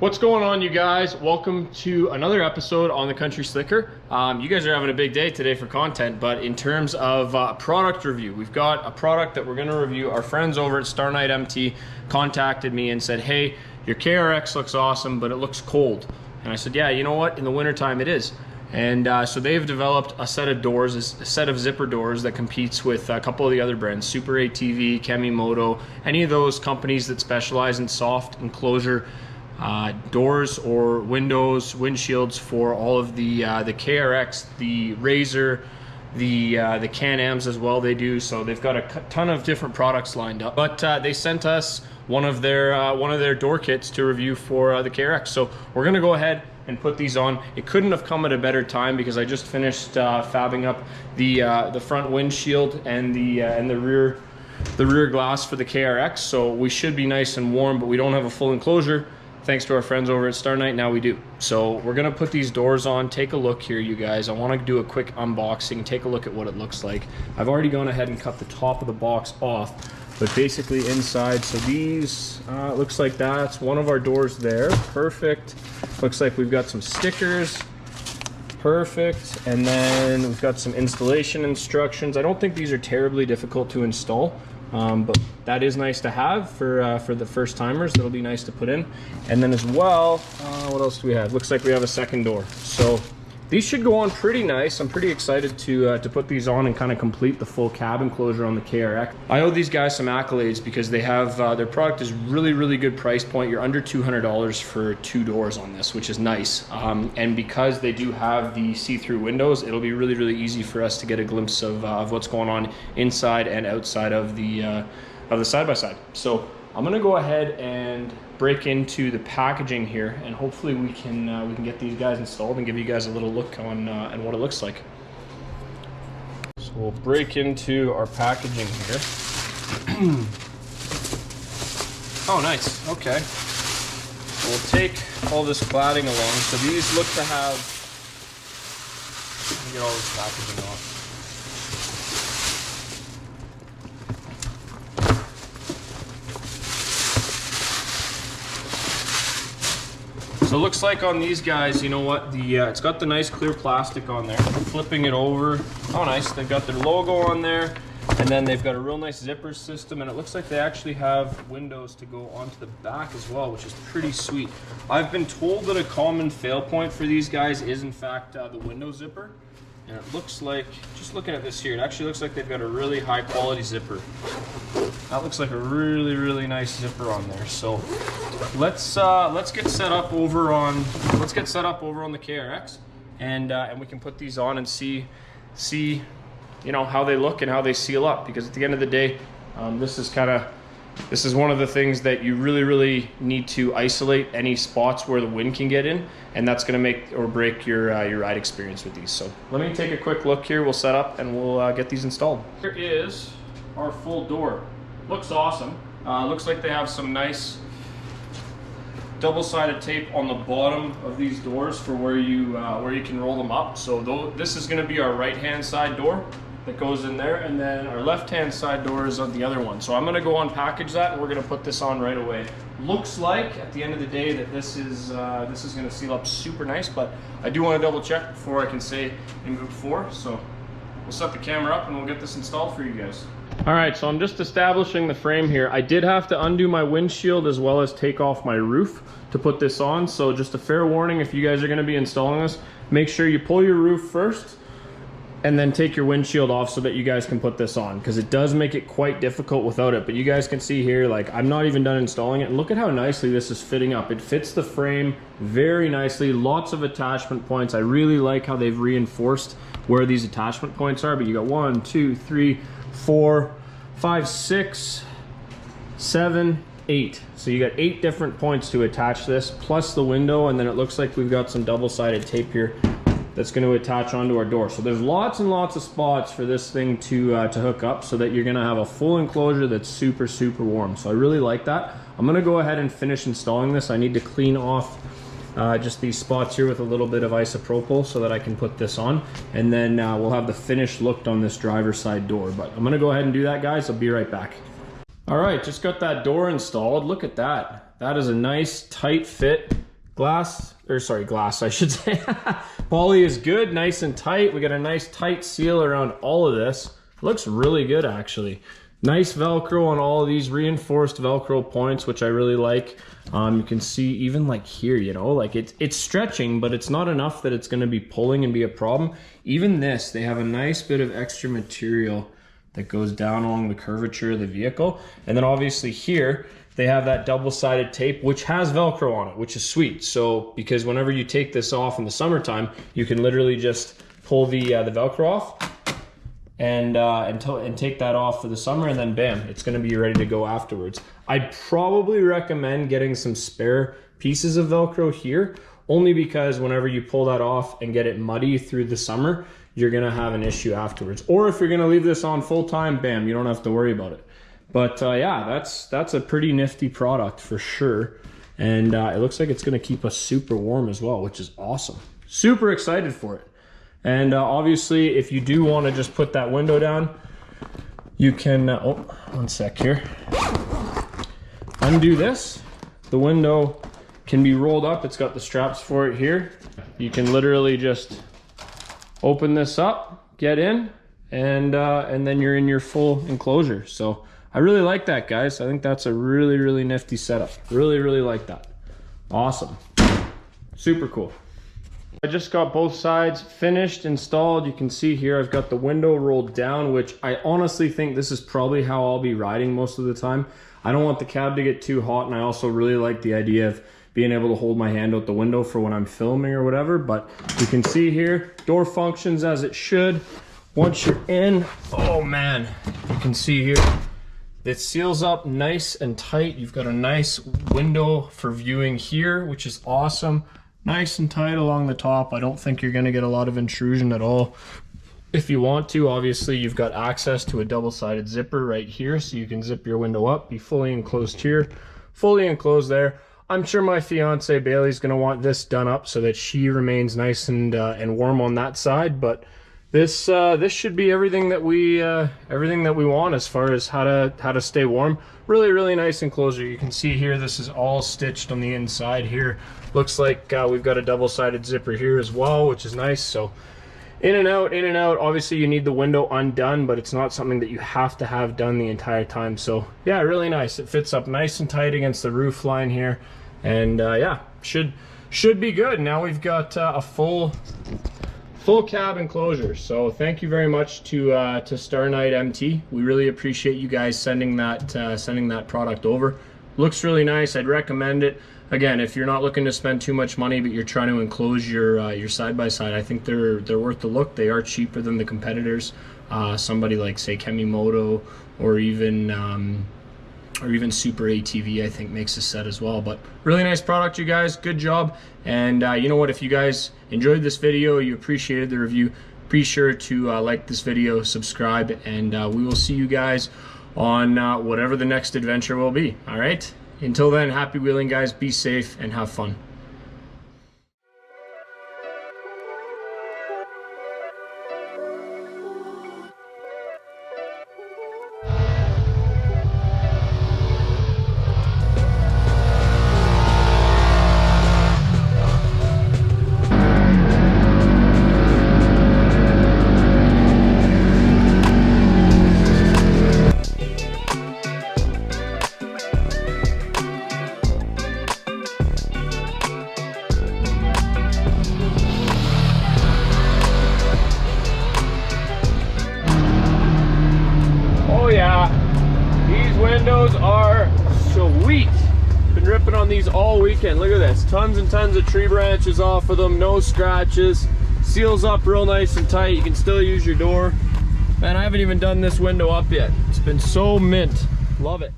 What's going on, you guys? Welcome to another episode on the Country Slicker. You guys are having a big day today for content, but in terms of product review, we've got a product that we're going to review. Our friends over at Starknight MT contacted me and said, hey, your KRX looks awesome, but it looks cold. And I said, yeah, you know what? In the wintertime it is. And so they've developed a set of doors, a set of zipper doors that competes with a couple of the other brands, Super ATV, Kemimoto, any of those companies that specialize in soft enclosure doors or windows, windshields for all of the KRX, the Razor, the Can-Ams as well. They do, so they've got a ton of different products lined up. But they sent us one of their door kits to review for the KRX. So we're gonna go ahead and put these on. It couldn't have come at a better time because I just finished fabbing up the front windshield and the rear glass for the KRX. So we should be nice and warm, but we don't have a full enclosure. Thanks to our friends over at Starknight, now we do. So we're gonna put these doors on. Take a look here, you guys. I wanna do a quick unboxing, take a look at what it looks like. I've already gone ahead and cut the top of the box off, but basically inside, so these, looks like that's one of our doors there. Perfect. Looks like we've got some stickers. Perfect. And then we've got some installation instructions. I don't think these are terribly difficult to install. But that is nice to have for the first timers. That'll be nice to put in. And then as well, what else do we have? Looks like we have a second door. So these should go on pretty nice. I'm pretty excited to put these on and kind of complete the full cab enclosure on the KRX. I owe these guys some accolades because they have their product is really good price point. You're under $200 for 2 doors on this, which is nice. And because they do have the see-through windows, it'll be really easy for us to get a glimpse of what's going on inside and outside of the side-by-side. So I'm gonna go ahead and break into the packaging here, and hopefully we can get these guys installed and give you guys a little look on what it looks like. So we'll break into our packaging here. Oh, nice. Okay. So we'll take all this cladding along. So these look to have. Let me get all this packaging off. So it looks like on these guys, you know what, it's got the nice clear plastic on there. Flipping it over, oh nice, they've got their logo on there, and then they've got a real nice zipper system, and it looks like they actually have windows to go onto the back as well, which is pretty sweet. I've been told that a common fail point for these guys is in fact the window zipper. And it looks like, just looking at this here, it actually looks like they've got a really high quality zipper. That looks like a really nice zipper on there. So let's get set up over on the KRX, and we can put these on and see you know how they look and how they seal up, because at the end of the day, this is one of the things that you really need to isolate any spots where the wind can get in, and that's going to make or break your ride experience with these. So let me take a quick look here. We'll set up and we'll get these installed. Here is our full door. Looks awesome. Looks like they have some nice double-sided tape on the bottom of these doors for where you can roll them up. So this is going to be our right-hand side door that goes in there, and then our left-hand side door is on the other one. So I'm going to go unpackage that, and we're going to put this on right away. Looks like at the end of the day that this is going to seal up super nice, but I do want to double check before I can say and move forward. So we'll set the camera up and we'll get this installed for you guys. All right, so I'm just establishing the frame here. I did have to undo my windshield as well as take off my roof to put this on. So just a fair warning, if you guys are going to be installing this, make sure you pull your roof first and then take your windshield off so that you guys can put this on, because it does make it quite difficult without it. But you guys can see here, like, I'm not even done installing it, and look at how nicely this is fitting up. It fits the frame very nicely, lots of attachment points. I really like how they've reinforced where these attachment points are, but you got 1, 2, 3, 4, 5, 6, 7, 8. So you got 8 different points to attach this, plus the window, and then it looks like we've got some double-sided tape here that's going to attach onto our door. So there's lots and lots of spots for this thing to hook up, so that you're going to have a full enclosure that's super warm. So I really like that. I'm going to go ahead and finish installing this. I need to clean off just these spots here with a little bit of isopropyl so that I can put this on, and then we'll have the finished look on this driver's side door. But I'm going to go ahead and do that, guys. I'll be right back. All right, just got that door installed. Look at that. That is a nice tight fit. glass, I should say. Poly is good, nice and tight. We got a nice tight seal around all of this. Looks really good actually. Nice Velcro on all of these, reinforced Velcro points, which I really like. You can see even like here, you know, like it's stretching, but it's not enough that it's gonna be pulling and be a problem. Even this, they have a nice bit of extra material that goes down along the curvature of the vehicle. And then obviously here, they have that double-sided tape, which has Velcro on it, which is sweet. So, because whenever you take this off in the summertime, you can literally just pull the Velcro off and take that off for the summer, and then bam, it's gonna be ready to go afterwards. I'd probably recommend getting some spare pieces of Velcro here, only because whenever you pull that off and get it muddy through the summer, you're gonna have an issue afterwards. Or if you're gonna leave this on full time, bam, you don't have to worry about it. But yeah, that's a pretty nifty product for sure. And it looks like it's gonna keep us super warm as well, which is awesome. Super excited for it. And obviously, if you do wanna just put that window down, you can, oh, one sec here. Undo this. The window can be rolled up. It's got the straps for it here. You can literally just open this up, get in, and then you're in your full enclosure. So I really like that, guys. I think that's a really, really nifty setup. Really, really like that. Awesome. Super cool. I just got both sides finished, installed. You can see here I've got the window rolled down, which I honestly think this is probably how I'll be riding most of the time. I don't want the cab to get too hot, and I also really like the idea of being able to hold my hand out the window for when I'm filming or whatever. But you can see here, door functions as it should. Once you're in, oh man, you can see here, it seals up nice and tight. You've got a nice window for viewing here, which is awesome. Nice and tight along the top. I don't think you're gonna get a lot of intrusion at all. If you want to, obviously you've got access to a double-sided zipper right here, so you can zip your window up, be fully enclosed here, fully enclosed there. I'm sure my fiance Bailey's gonna want this done up so that she remains nice and warm on that side. But this should be everything that we want as far as how to stay warm. Really, really nice enclosure. You can see here, this is all stitched on the inside here. Looks like we've got a double-sided zipper here as well, which is nice. So in and out, in and out. Obviously you need the window undone, but it's not something that you have to have done the entire time. So yeah, really nice. It fits up nice and tight against the roof line here. And yeah, should be good. Now we've got a full cab enclosure. So thank you very much to Starknight MT. We really appreciate you guys sending that product over. Looks really nice. I'd recommend it. Again, if you're not looking to spend too much money, but you're trying to enclose your side-by-side, I think they're worth the look. They are cheaper than the competitors. Somebody like, say, Kemimoto or even Super ATV, I think, makes a set as well. But really nice product, you guys. Good job. And you know what? If you guys enjoyed this video, you appreciated the review, be sure to like this video, subscribe, and we will see you guys on whatever the next adventure will be. All right? Until then, happy wheeling, guys. Be safe and have fun. These windows are sweet. Been ripping on these all weekend. Look at this, tons and tons of tree branches off of them, no scratches, seals up real nice and tight. You can still use your door. Man, I haven't even done this window up yet. It's been so mint. Love it.